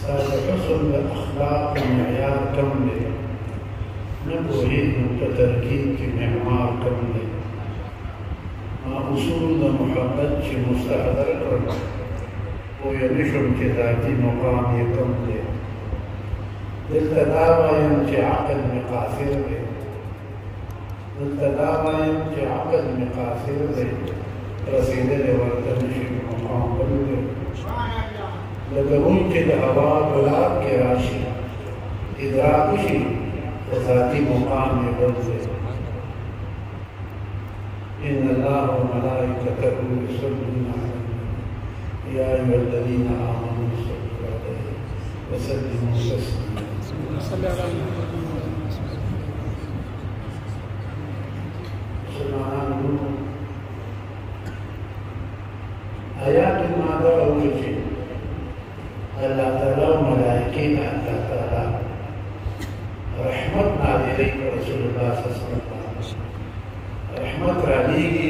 حسن اخلاق معیار کم دی نه پوهېږم په ترکیب کې معمار کم دی اصول د محبت چې مستحضر کړل پوه نه شوم چې ذاتي مقام یې کم دی دلته دا وایم چې عقل مې قاصر دی دلته دا وایم چې عقل مې قاصر دی رسېدلی ورته نه شي مقام بل دی لکه روح چې د هوا ګلاب کې راشي ادراک وشي د ذاتي مقام یې بل دی إن الله وملائكته يصلون على النبي يا أيها الذين آمنوا صلوا عليه وسلموا تسليما سبحانه آيات ماذا أوجه الله تعالى وملائكته الله تعالى رحمتنا إليك رسول الله صلى الله عليه وسلم رحمت رالیږي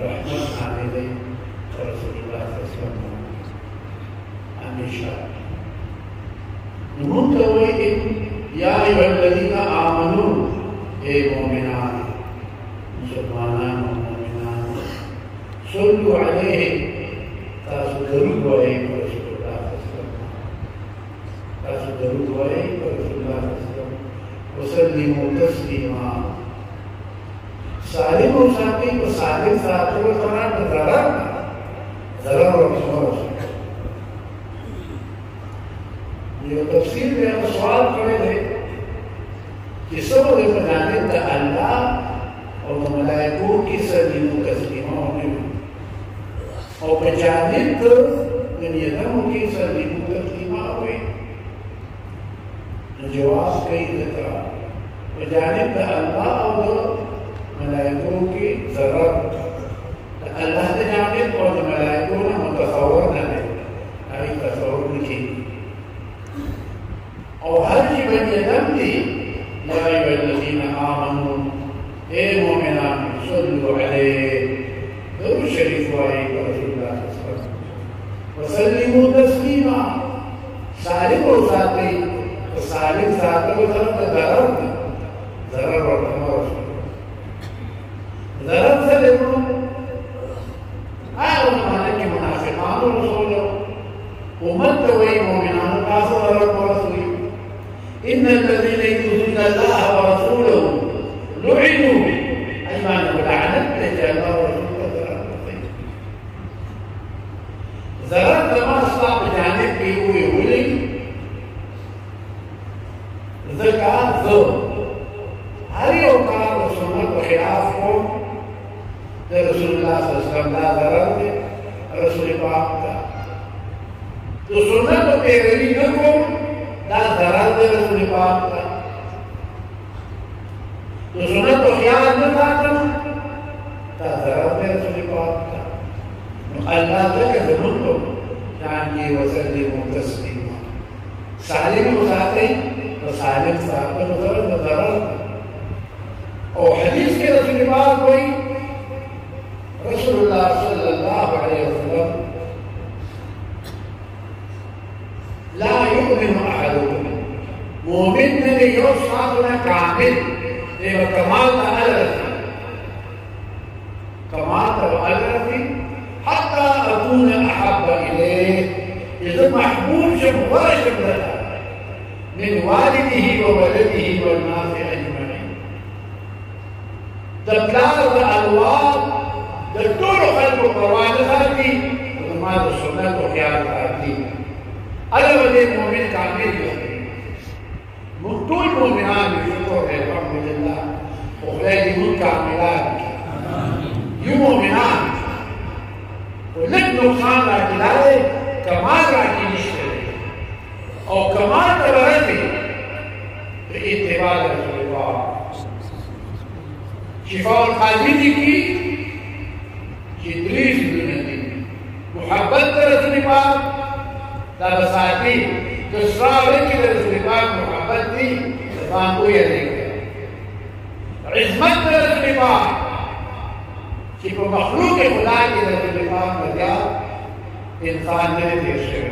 رحمت عاملی رسول الله صلی الله علیه وسلم همیشه نمون ته وایي یا ایها الذین آمنو ای مؤمنان مسلمانان و مؤمنان صلوا علیه تاسو درود وایئ په رسول الله صلی الله علیه وسلم تاسو درود وایئ په رسول الله صلی الله علیه وسلم وسلموا تسلیما سالم و ساتي و سالم ساتلو سره د ضرر ورسول یو تفسیر میں سوال کړی دی چې څنګه د جانب د الله او د ملائکو کې سلیم تسلیما او په جانب د بني ادم کې سلیم تسلیما وي نو جواب کوي ځکه په جانب د الله او ملائکوں کی ضرر اللہ نے جانب اور ملائکوں نے متصور نہ ہے ابھی تصور نہیں کی اور ہر کی بنی ادم دی یا ایھا الذین آمنوا اے مومنان صلوا علیہ درود شریف وائے رسول اللہ صلی اللہ علیہ وسلم وسلموا تسلیما سالم و ذاتی سالم ذاتی و ضرر اور ضرر سلموا آئے زمانے کے منافقان رسولو امت وی مومنان تاسو ضرر ورسولی ان الذين يؤذون الله ورسوله لعنوا ایمان ولعنت لجل الله ورسوله ضرر زمان اصلاح بجانب کی ہوئی ہوئی ذکر ذو ہر یو کار و سنت و خلاف کو رسول اللہ صلی اللہ علیہ وسلم لا ضرر دے رسول پاک کا تو سنت و پیروی نہ کو لا ضرر دے رسول پاک کا تو سنت و خیال نہ ساتھ لا ضرر دے رسول پاک کا اللہ ذکر ضرور کو جانگی وسلم تسلیم سالم و ساتھ و سالم ساتھ و ضرر اور حدیث کے رسول پاک کوئی رسول اللہ صلی اللہ علیہ وسلم لا يؤمن احدكم مؤمن نے یو ساتھ کامل اے کمال الرفی کمال الرفی حتى اكون احب اليه اذا محبوب شبه من والده وولده والناس اجمعين دبلار الالوان دكتور خلق القرآن ذاتي وما السنة وخيال ذاتي ألا ولي مؤمن كامل مقتول مؤمنان بشكر الحمد لله وخلالي من كاملات يو مؤمنان ولك نقصان راكي كمال راكي نشتري أو كمال تبرتي باتباع رسول الله شفاء الخالدي کی جدریش دنیتی محبت رسول پاک دا بساتی دسرا رکی رسول پاک محبت دی زبان کو یہ دیکھا عظمت رسول پاک کہ وہ مخلوق خدا کی رسول پاک مجھا انسان نے دیش ہے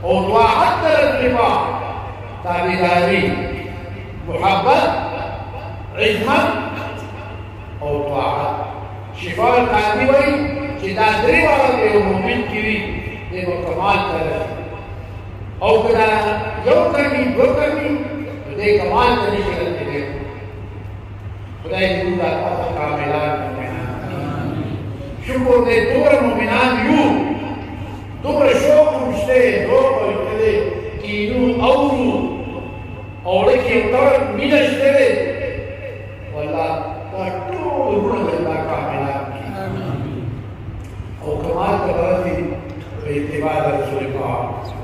और वाहत तरफा ताबेदारी मोहब्बत इज्मत और वाहत शिफा काजी वही चिदादरी वाला के मोमिन की देखो कमाल कर और कदा यो करनी दो करनी तो दे कमाल करने के लिए खुदा दूर आता का मिलान शुक्र दे दूर मोमिनान यू दूर शोक मुझसे दो पर चले कीनू और के तर मिनश तेरे वल्लाह का तो रूह अल्लाह का मिलान और कमाल कर रही इत्तिबा रसूल पाक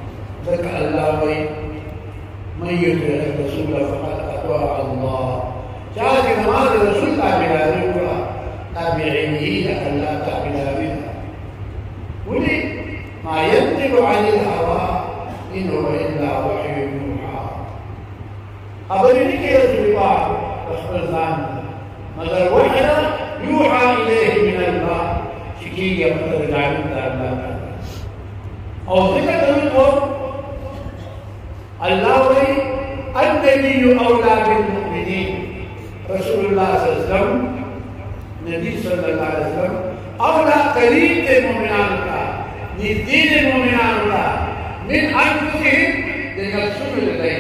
ذكر الله وي من يطع الرسول فقد اطاع الله جاء نماز الرسول تابعين تابعين الا تابعين ولي ما ينطق عن الهوى ان هو الا وحي يوحى خبرني كي رسول الله رسول الله مگر وحي يوحى اليه من الله شكيه مثل جعلت الله और ذكر करूं अल्लाह वही अन्नबी औला बिलमुमिनीन रसूलुल्लाह सल्लल्लाहु अलैहि वसल्लम नबी सल्लल्लाहु अलैहि वसल्लम औला करीब के मोमिनान का निदीन मोमिनान का मिन अनफुसिहिम लिनफ्सिहिम लदई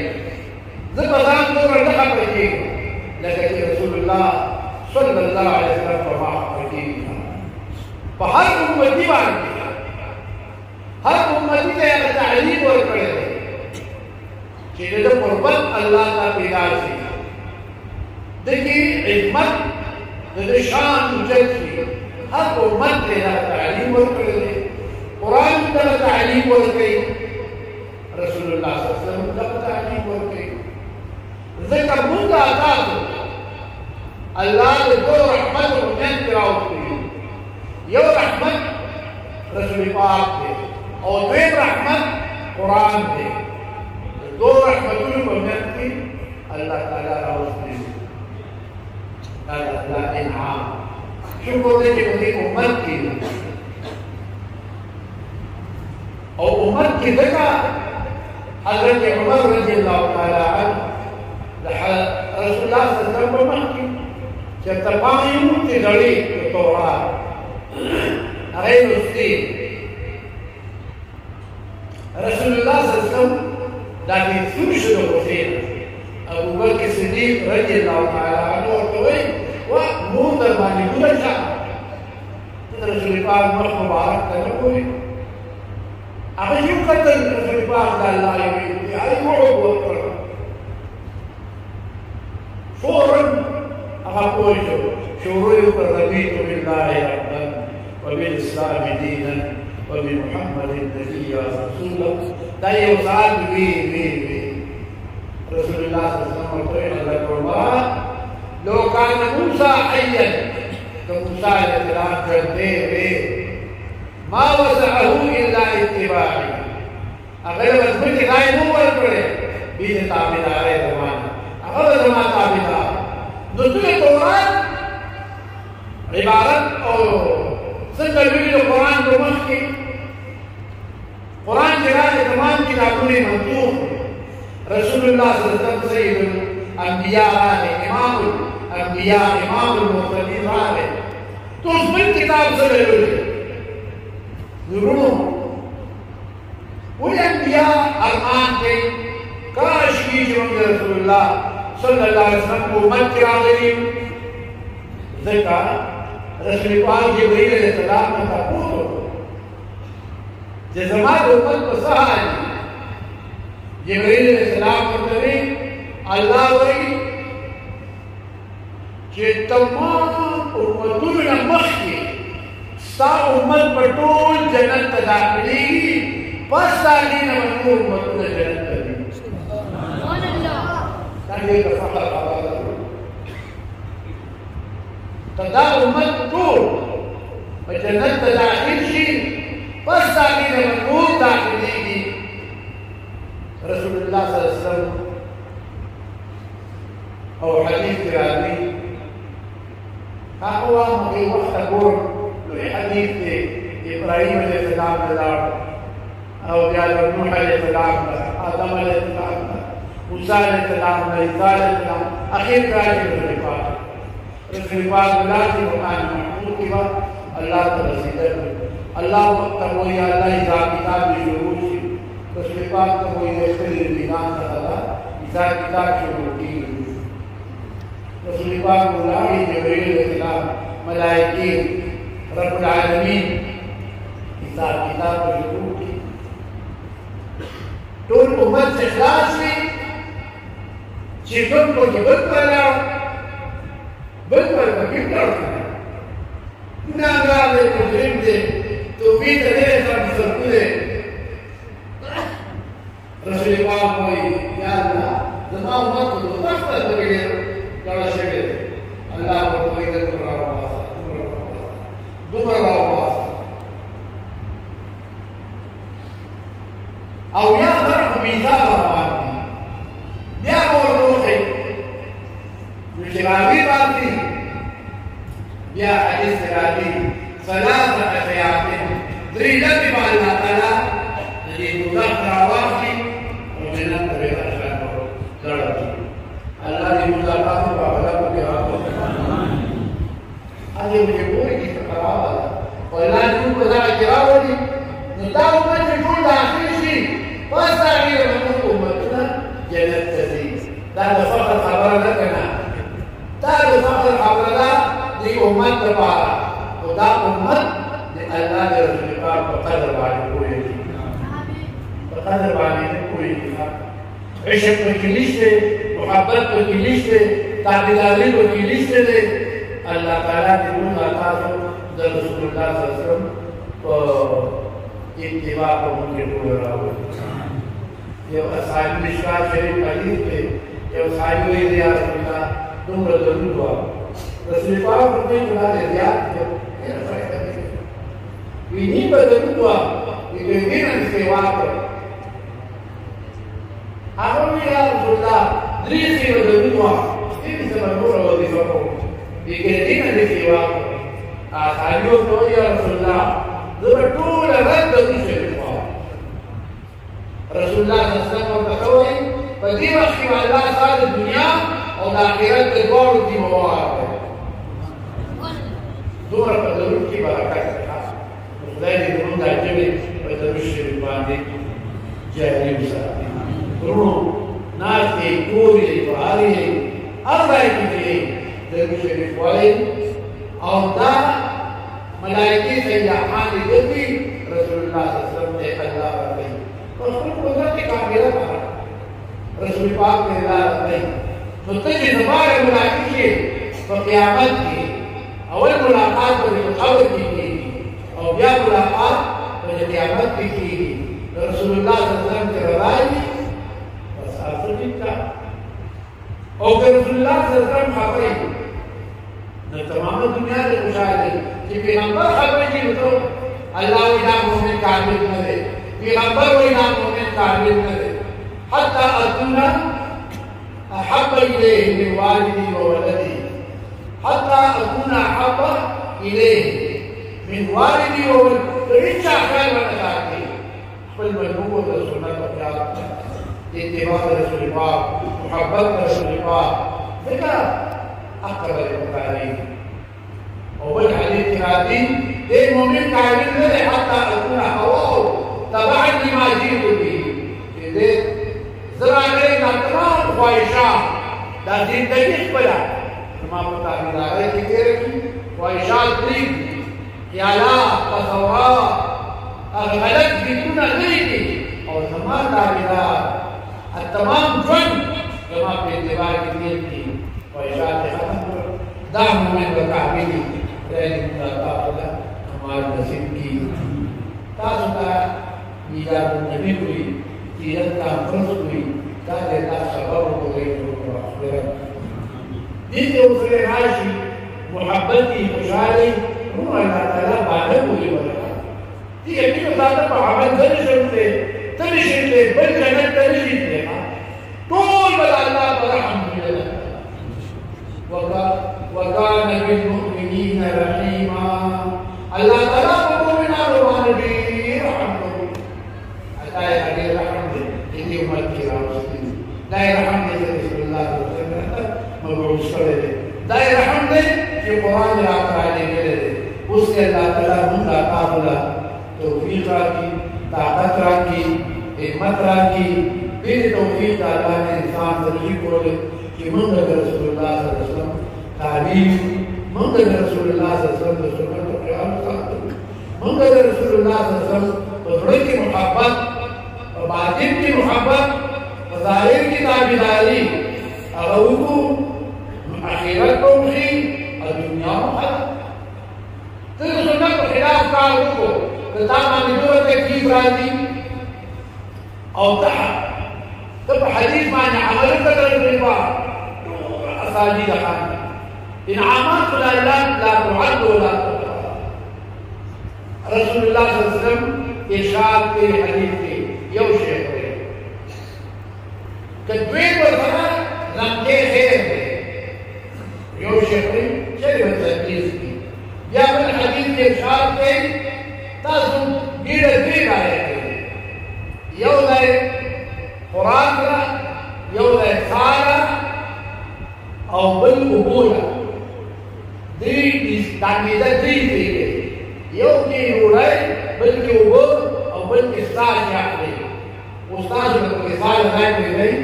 ज़बदान तो रखा पड़ेगी लेकिन रसूलुल्लाह सल्लल्लाहु अलैहि वसल्लम फरमा पड़ेगी हर उम्मती वाली हर उम्मती के तालीम और पढ़े चीज़ें तो कुर्बत अल्लाह का बिगाड़ सी देखिए इज्मत जो शान उज्जत सी हर उम्मत के तालीम और पढ़े कुरान की तरह तालीम और गई रसूलुल्लाह सल्लल्लाहु अलैहि वसल्लम का तालीम और गई ज़िक्र मुद्दा आता तो अल्लाह के दो रहमत और नेम कराओ ये रहमत रसूल पाक थे और वे रहमत कुरान थे दो रहमतों को मिलती अल्लाह ताला का उसने अल्लाह इनाम शुक्र है कि मेरी उम्मत की और उम्मत की जगह हज़रत उमर रज़ियल्लाहु ताला अन्हु रसूलुल्लाह सल्लल्लाहु अलैहि वसल्लम की जब तमाम की गड़ी तौरात गैर उसकी रसूलुल्लाह सल्लल्लाहु अलैहि वसल्लम दादी सुनशुद हुसैन अबू बकर सिद्दीक रज़ियल्लाहु ताला अन्हु और कोई वह मुंह दरबानी गुजरा तो रसूल पाक मुबारक कर कोई अब यूं करते रसूल पाक अल्लाह ये वो बोल फौरन अब कोई जो शुरू कर रबीतु बिल्लाहि रब्बन व बिल इस्लाम दीनन व बि मुहम्मदिन नबिय्या रसूला दाई उसाल भी रसूलुल्लाह सल्लल्लाहु अलैहि वसल्लम लो कान मूसा हय्यन तो मूसा अलैहिस्सलाम कहते वे मा वसअहु इल्ला इत्तिबाई अगर मजबूत राय न पर पड़े बीज ताबेदार है जमाना अगर जमाना ताबेदार नुज़ूल कुरान इबारत और सिर्फ कुरान को मस्की कुरान के राज तमाम किताबों में मंसूब रसूलुल्लाह सल्लल्लाहु अलैहि वसल्लम सय्यदुल अंबिया है इमामुल अंबिया इमामुल मुरसलीन है तो उस बिल किताब से ले लो जरूर वो अंबिया अरमान थे काश की जो रसूलुल्लाह सल्लल्लाहु अलैहि वसल्लम को उम्मत करा गई ज़िक्र रसूल पाक जिब्रील अलैहिस्सलाम का पूछो जज़मात उम्मत को सहा जिब्रील अलैहिस्सलाम कहते अल्लाह वही कि तमाम उम्मतों में मख्की सा उम्मत पर टोल जन्नत दाखिली बस साली न मजबूर उम्मतों ने जन्नत दी सुभान अल्लाह ताकि फखर तदा उम्मत टोल जन्नत दाखिल शी बस साली न मजबूर दाखिली रसूलुल्लाह सल्लल्लाहु अलैहि वसल्लम और हदीस के आदमी अक़वा में वक्त अकोर लो हदीस के इब्राहिम अलैहिस्सलाम ने और या नूह अलैहिस्सलाम आदम अलैहिस्सलाम मूसा अलैहिस्सलाम ईसा अलैहिस्सलाम आखिर रसूल पाक बुलाती मकान महमूद की बात अल्लाह तरसीदर अल्लाह वक्त कोई अल्लाह हिसाब किताब शुरू की रसूल पाक को कोई ऐसे निदान था हिसाब किताब शुरू की रसूल पाक बुलाई जिब्रील अलैहिस्सलाम मलाइके रब्बुल आलमीन हिसाब किताब शुरू की तो उम्मत से इखलास हुई चीजों को जबत पड़ा بالفعل كيف تعرفون؟ نعم عليك وجرمت توفيت ليه صار بسرطة رسول الله قوي يا الله زمان وقت وتحصل بغير قال شكل الله قوي ذكر الله دمر الله أو يا ضرب ميثاق الله يا روحي الشرابي باطي يا حديث الشرابي ثلاثة أشياء دريدة بمعنى تعالى تجيب ذكر واحد ومن الطريق أشياء درجة الله دي ملاقات وعلا بكرات هذه مجبورة في القرابة ولا نقول بذا كراودي نتاو ما تقول داخل شيء فاستعير من أمتنا جنة تزيد لا فقط خبر لكنا تعرف فقط الحضرة دي أمت تبارا ودا أمت لله رسول الله فقدر بعد كوي فقدر بعد كوي عشق وكليشة محبت وكليشة تعبيرات وكليشة الله تعالى يقول أتاسو رسول الله صلى الله عليه وسلم واتباع ممكن وراءه يو أصحاب مشكاة شريف حديث يو صحابي يا رسول الله तुम रसूल हुआ रसूल पाक ने चुना ले दिया इन्हीं बदल हुआ ये दिन सेवा कर हम या रसूलुल्लाह दृश्य बदल हुआ इन सब नूर और दिशो ये दिन सेवा आसानियों तो या रसूलुल्लाह जरा टूल रद्द दृश्य हुआ रसूलुल्लाह सल्लल्लाहु अलैहि वसल्लम फजीवा की अल्लाह सारी दुनिया और आखिरत के दौर की मवाद है दूर पर जरूर की बरकत है खुदाई ने दुनिया जब बदरुश बांधे जहरी मुसाफिर रूह नाच के कोरी बारी अरबाई की दरुश वाले और दा मलाइके से यहाँ ने जल्दी रसूलुल्लाह सल्लल्लाहु अलैहि वसल्लम ने अल्लाह रखी और उसको के काबिल था रसूल पाक ने अल्लाह रखी तो तجد हमारे मुलाकात तो क़यामत की अवल मुलाकात को खबर की और या मुलाकात तो क़यामत की रसूलुल्लाह सल्लल्लाहु अलैहि वसल्लम के रवाई बस आखिरी का और रसूलुल्लाह सल्लल्लाहु अलैहि वसल्लम खबर न तमाम दुनिया के मुशाहिदे कि पैगंबर खबर की तो अल्लाह इना मोमिन कामिल न दे पैगंबर वो इना मोमिन कामिल न दे हत्ता अकुना أحب إليه من والدي وولدي حتى أكون أحب إليه من والدي وولدي رجع خير ونساكي فالمنبوة السنة والجارة اتباع رسول الله محبت رسول الله ذكا أقرب المقالين وبالحديث هذه المؤمن كامل له حتى أكون هواه تبعا لما جئت به ज़रा ने तमाम ख्वाहिशात दा जिंदगी पड़ा तमाम ताबीरात की तेरे की ख्वाहिशात दी ख्यालात तसव्वुरात गलत बितुना नहीं की और तमाम ताबीरात तमाम जन जमा पे दीवार की नीयत की ख्वाहिशात खत्म दाम में बताबी रहने ताला हमारे नसीब की ताज़ा ईजाद नबी हुई तीरथ का फर्ज हुई ताकि सबब हो गई जिससे उसने राशि मोहब्बत की खुशहाली अल्लाह ताला बादल हुई बना ठीक है कि ज़ात मोहब्बत दर्शनते तरिशते बल जन्नत तरिशते طول بلا الله برحمه لله وكان بالمؤمنين رحيما الله تعالى المؤمنين والمؤمنين رحمه तौफीक राखी, ताकत राखी, हिम्मत राखी, फिर तौफीक अल्लाह ने इंसान तर्जीह बोले कि मंग रसूलुल्लाह सल्लल्लाहु अलैहि वसल्लम तालीम, मंग रसूलुल्लाह सल्लल्लाहु अलैहि वसल्लम तो ख्याल साथ, मंग रसूलुल्लाह सल्लल्लाहु अलैहि वसल्लम बदले की मोहब्बत और बातिन की मोहब्बत और ज़ाहिर की ताबीदारी अगुको आखिरत को उसी और दुनिया में हद तो सुन्नत के खिलाफ कारों को तमाम जरूरत की राजी और कहा तब हदीस माने अमल कर रिबा असाजी रहा इनामत ला तुअद वला रसूलुल्लाह सल्लल्लाहु अलैहि वसल्लम इरशाद के हदीस के यो शेख है कद्वे वरना लंके खैर यो शेख है चले हदीस की या बल हदीस के इरशाद के तासु गिर गिर आए यो है कुरान का यो है सारा और बल उबूला दी इस तामीदा दी है यो की उड़ाई बल्कि वो और बल्कि साज याद उस्ताद के साल है नहीं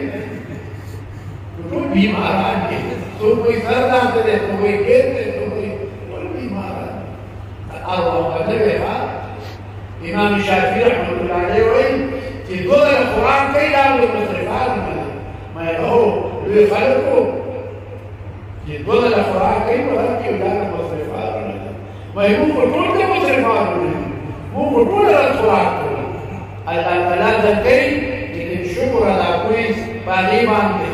तो बीमार है तो कोई सरदार करे तो कोई कहते तो कोई बीमार है अल्लाह अदब है इमाम शाफी रहमतुल्लाह अलैहि कि दो कुरान कई डाल मुसलमान मैं हो ये फर्क को ये दो कुरान कई बार कि डाल मुसलमान मैं वो कोटों के मुसलमान हूं वो कोटों का कुरान अल्लाह ताला दे लेकिन शुक्र अदा कोई पानी मांगते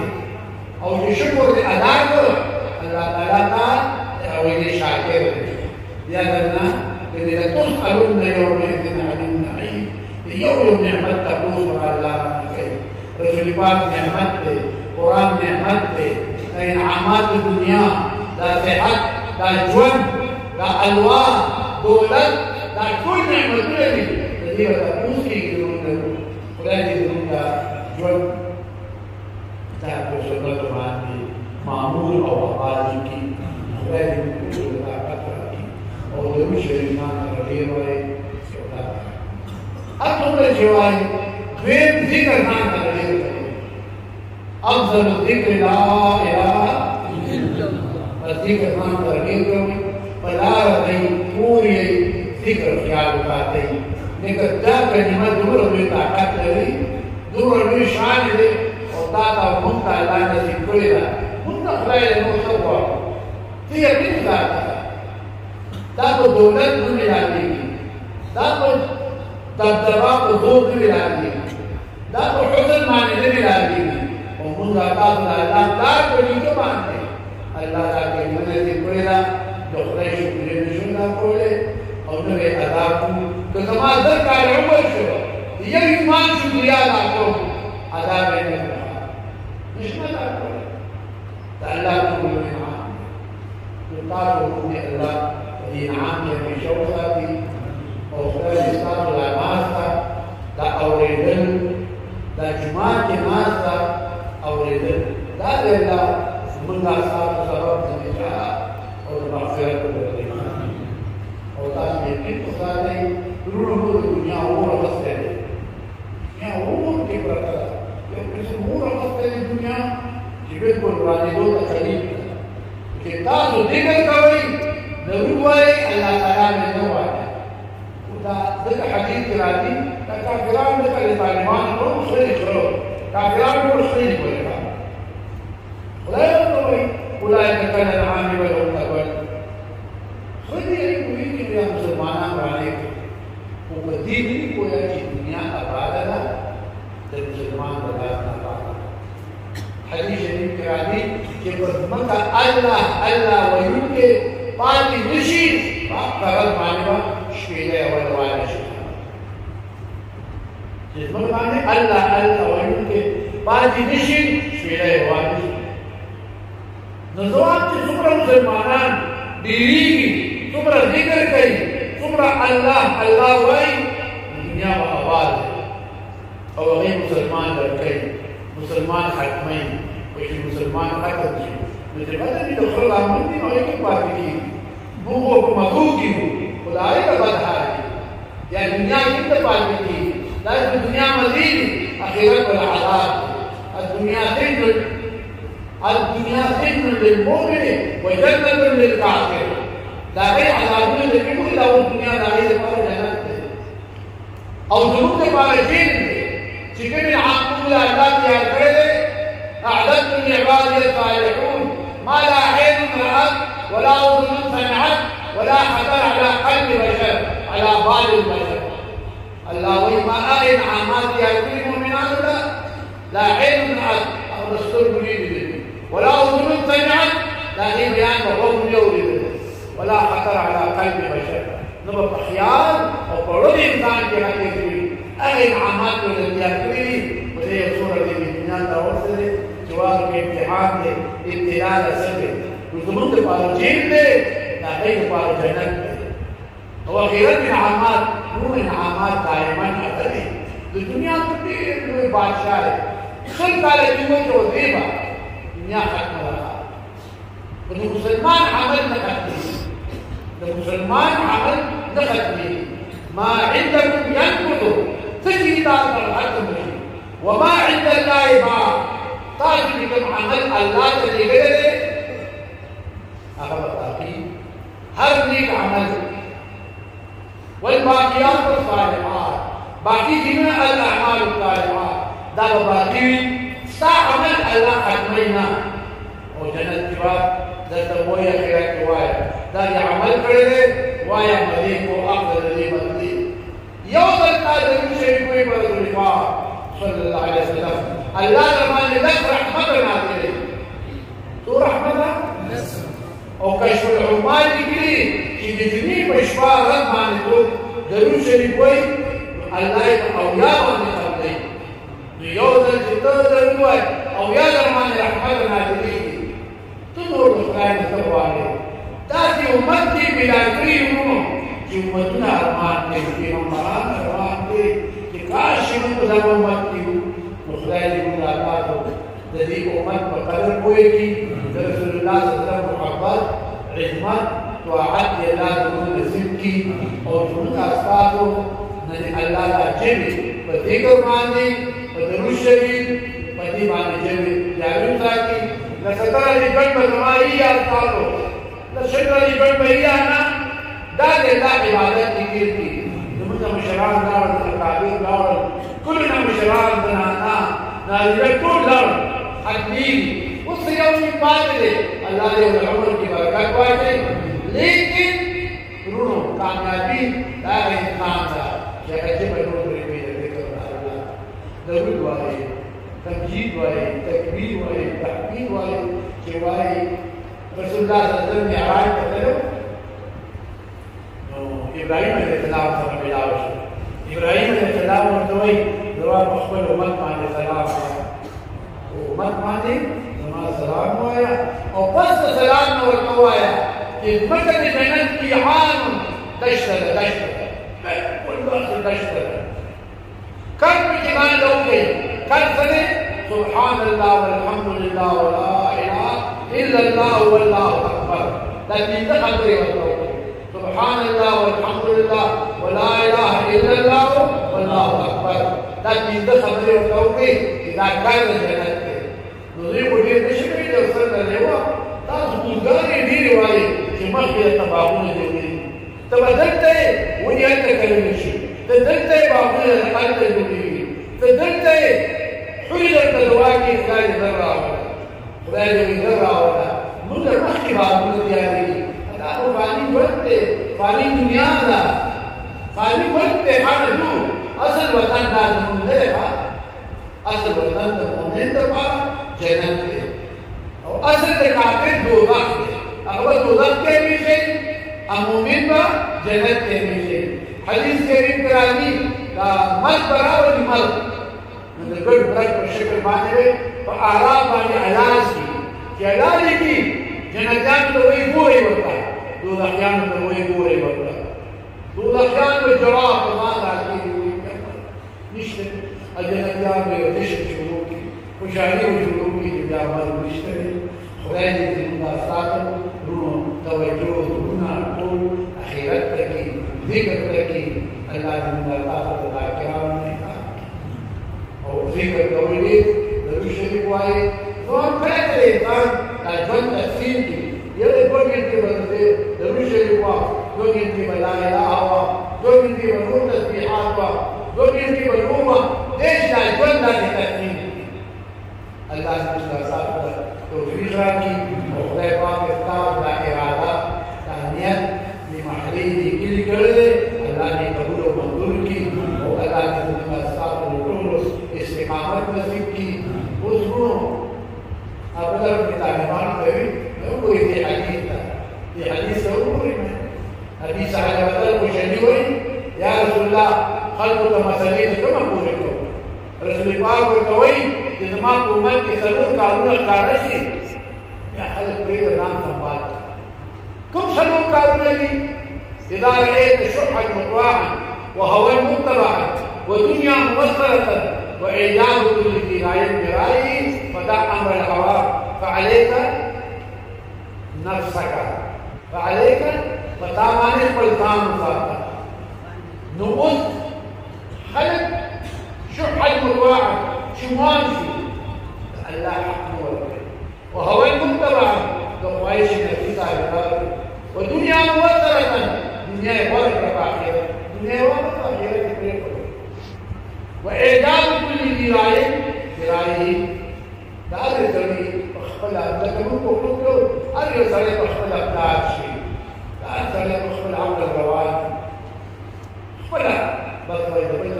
और ये शुक्र अदा करो अल्लाह ताला का और ये शाकिर या करना कि لا تسألون يومئذ عن النعيم يوم نعمت تقوم على الله رسول पाक नेमत पे कुरान नेमत पे इनामात दुनिया दा सेहत दा जुन दा अलवा दौलत दा कोई नेमत नहीं ये बता उसकी जरूरत खुदा की जरूरत जुन दा को सुन्नत मानी मामूल और आवाज की खुदा की जरूरत और जरूर शरीमान रहे हुए अब तुमने शिवाय वेद जिक्र ना करे अफजल जिक्र ला इलाहा इल्लल्लाह जिक्र ना करे पला नहीं पूरी जिक्र ख्याल उठाते लेकिन क्या कलिमा दूर में ताकत लगी दूर में शान है और ताता मुंता अल्लाह ने सिकोला मुंता खलाए नो सब ये किस बात ताको दौलत न मिलाती ताको दबदबा को जोर न मिलाती ताको हुस्न माने न मिलाती और मुंगा ताला अल्लाह तार को नीचे मानते अल्लाह का के मने से कोयला जो खुदा शुक्र निशुना कोले और ने अदा को तो तमाम दर का उम्र शो ये ईमान शुक्रिया अदा को अदा में निशुना को अल्लाह को ईमान तो ताको ने अल्लाह इनाम के शौक़ थी और खुदा इस्लाम ला नास्ता दा औरेदल दा जुमा के नास्ता औरेदल दा लेला मुंगा साहब सबब से और मग़फ़िरत को दे और ताज में किन सारे रूह दुनिया और वस्ते या वो के प्रकार ये किस मूल वस्ते दुनिया जीवन को वालिदों का करीब के ताज दिगर कवई नरुवाए अल्लाह ताला ने नवाया उदा ذكر حديث كراتي كافران ذكر الطالبان को सही करो काफिरान को सही बोलेगा खुदा कोई उलाए कल नाम में होता है खुद ये कोई कि मुसलमान वाले को दीन को या दुनिया आबाद है तो मुसलमान बता हदीस शरीफ कराती कि मक्का अल्लाह अल्लाह वही के पानी निशी बाप करल मानवा शेले अवल वाले जिसमें माने अल्लाह अल्लाह वही के पानी निशी शेले वाले नज़ात के सुमरा मुसलमान दीनी सुमरा जिक्र कई सुमरा अल्लाह अल्लाह वही दुनिया में आबाद है और वही मुसलमान रखे मुसलमान हकमई वही मुसलमान हकम मुझे पता नहीं तो खुदा मंदी और एक बात की वो मधु की खुदाई का बदहार या दुनिया कितने पाली थी लास्ट दुनिया मजीद आखिरत वाला आजाद الدنيا سجن للمؤمن وجنة للكافر داخل عذابنا لكن إلا والدنيا داخل پر جنت او ذنوب کے پارے جیل چکن العاقب اللہ تیار کرے اعددت لعبادي الصالحون ما لا عين رأت ولا أذن سمعت ولا خطر على قلب بشر على بال البشر الله وما آئن عامات يأتي المؤمنان لا عين رأت أو رسول مريد ولا أذن سمعت لا هي بيان وقوم يولد ولا خطر على قلب بشر نبقى خيال وقرر الإنسان في هذه أي انعامات والتي وهي صورة الامتحان توصل جواب الامتحان ابتلاء سبب وزمن الجيل لا غير جنة وغير الانعامات مو انعامات دائما أبدا الدنيا كبير بادشاہ خلق على جنوب وظيفة الدنيا ختم لها المسلمان عمل نقدي المسلمان عمل نقدي ما عندكم ينقض تجد الحكم وما عند الله باق تاجد عمل الله الذي غيره أخبرتاكي هر نيك عمل والباقيات الصالحات باقي جميع الأعمال الصالحات دا باقي عمل الله حكمينا وجنة كبار دا تبوية خيرات كوايا دا عمل كرده وايا مليك وأفضل لي مليك يوم القادر شيء کوئی بدل صلى الله عليه وسلم الله لما لك رحمتنا عليه تو رحمتنا او كشف العمال دي چې د دنیا په شپه رات باندې تو درود شریف وای الله او یا باندې خبرې یو ځل چې ته درود وای او یا درمان رحمتنا عليه تو نور خدای ته وایي دا چې امت دې بلا کړیو چې امتونه ارمان کوي پیغمبران ارمان کوي چې کاش موږ دا امت کیو نو خدای دې موږ آبادو د دې امت په قدر پوهېږي د رسول الله صلی الله علیه وسلم محبت عظمت طاعت دې الله موږ نصیب کړي او موږ اسبابو نه الله لا جمع په ذکر باندې په درود شریف په دې باندې جمع جاري ساتي لکه دې ګڼ په زماري یاد کارو لشکر دې ګڼ په یانا دا د الله عبادت ذکر کی زموږ مشران دار تعبیر دار کلنا مشران بنانا نازل ټول دار حقین اوس یو څه پاتې دی الله دې عمر کی برکت واچي لیکن ورونو کامیابی دا انسان دا چې هغه په ټول کې ذکر الله درود وایي تمجید وایي تکبیر وایي تحمید وایي چې وایي رسول الله صلی الله علیه وسلم معراج ته ابراهيم عليه السلام سره ملاو شو ابراهيم عليه السلام ورته وایي دوا خپل امت باندې سلام امت باندې زما سلام وایا او پس سلام نو ورته وایا چې مکه د جنت کی عام دشت والباقي دشت كم جبال لوكي كم سنه سبحان الله والحمد لله ولا اله الا الله والله اكبر لكن دخل سبحان الله والحمد لله ولا اله الا الله والله اكبر لكن دخل وتوكي اذا كان الجنت نضيف دې نشي د سر له وا تاسو ګورئ دې وایي چې مخکې تباغونه جوړي تبدلته ونی انت کلمه شي تبدلته باغونه حالت جوړي تبدلته حلل تدواکي خدای ذرا خدای دې ذرا ولا موږ مخکې باغونه دي دا فانی وخت فانی دنیا دا فانی وخت هغه نو اصل وطن دا نه دی اصل وطن د مؤمن لپاره جنت دی او اصل د کافر دوزخ دی هغه دوزخ کې وي مؤمن با جنت کې وي حدیث کریم کرامي دا مل برابر مل د ګډ برابر په شکل باندې په آرام باندې علاج کی چې علاج کی جنتیان ته وایي ګوري ورته دوزخیان ته وایي ګوري ورته دوزخیان په جواب په ما راځي نشته جنتیان به نشته شروع کی خوشحالي او شروع کی د عمل نشته خدای دې زموږ ساتل روح توجه ورونه ټول اخرت ته کې ذکر ته کې अल्लाह ने अल्लाह किराम ने और जिक्र कवली दरूद शरीफ वाले तो हम कहते हैं ताजवन तफसील की ये एक घंटे बदले दरूद शरीफ वा 2 घंटे बला इलाहा वा 2 घंटे बलू तस्बीहात वा 2 घंटे बलू वा देश ताजवन दा तफसील अल्लाह ने उसका साथ तौफीक की और खुदा पाक का इरादा तानियत महली की कर दे अल्लाह ने कबूल और मंजूर की और अल्लाह ने उनका साथ इस्तिकामत नसीब की उसको अब अगर पिता मेहमान करी तो कोई ये हदीस जरूर है हदीस आया बदल को शनी हुई या रसूलुल्लाह खल्क़ का मसले तो मैं पूरे को रसूल पाक को कोई कि तमाम उम्मत के सलूक कानून कारशी या हल प्रिय नाम संभाल कम सलूक कानून إذا رأيت شحا مطاعا وهوى متبعا ودنيا موصلة وإعلام كل ذي رأي برأيه فدع أمر الهوى فعليك نفسك فعليك فتامان القلقان مفاقا نقول خلق شحا مطاعا شمان فيه الله حق وهوى متبعا وقوائش نفسك ودنيا موصلة दुनिया और आखिरत दुनिया और आखिरत के وإعداد كل ذي رأي دار ذي خپل لکه موږ وکړو هر یو سره خپل افکار شي هر سره خپل عمل روان خپل بس وایي د بل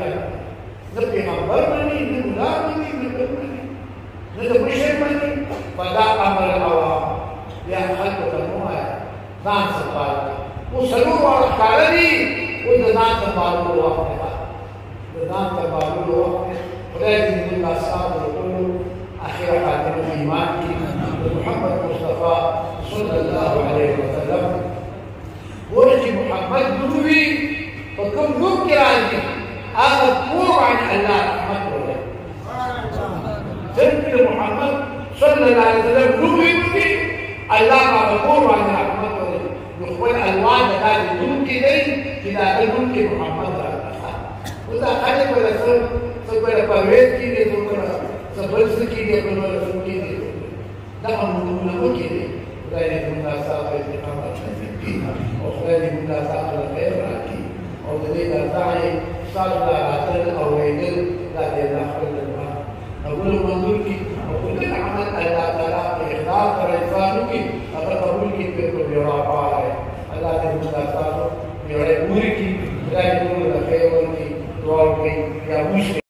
نه پیغمبر باندې نه مولا باندې نه باندې نه د بشر باندې فدا امر هوا یا خلق تموه ځان سپارل वो सलूक और कारणी वो ददान तबादुल वक्त है ददान तबादुल वक्त खुदा की जिंदा साथ रखो आखिर खातिम ईमान की मोहम्मद मुस्तफा सल्लल्लाहु अलैहि वसल्लम वो कि मोहम्मद नबी तो कम लोग के राजी आप पूरा अल्लाह रहमत हो जब मोहम्मद सल्लल्लाहु अलैहि वसल्लम नबी अल्लाह का पूरा रहमत والألوان بتاعت الملك دي كده الملك محمد وده خالق ولا سب ولا پرویز کی دي ولا سبز کی دي ولا رسول کی دي ده هم الملك دي ده يكون صاحب استقامت في او خير من صاحب الخير راكي او ده داعي صالح على او ويدل لا يدخل الماء اقول منظور کی وكل عمل الله تعالى اخلاص رضوان کی اگر قبول کی تو بیرا Allah ने मुझे साथ मेरे पूरी की राय को रखे और की दुआ की या मुझे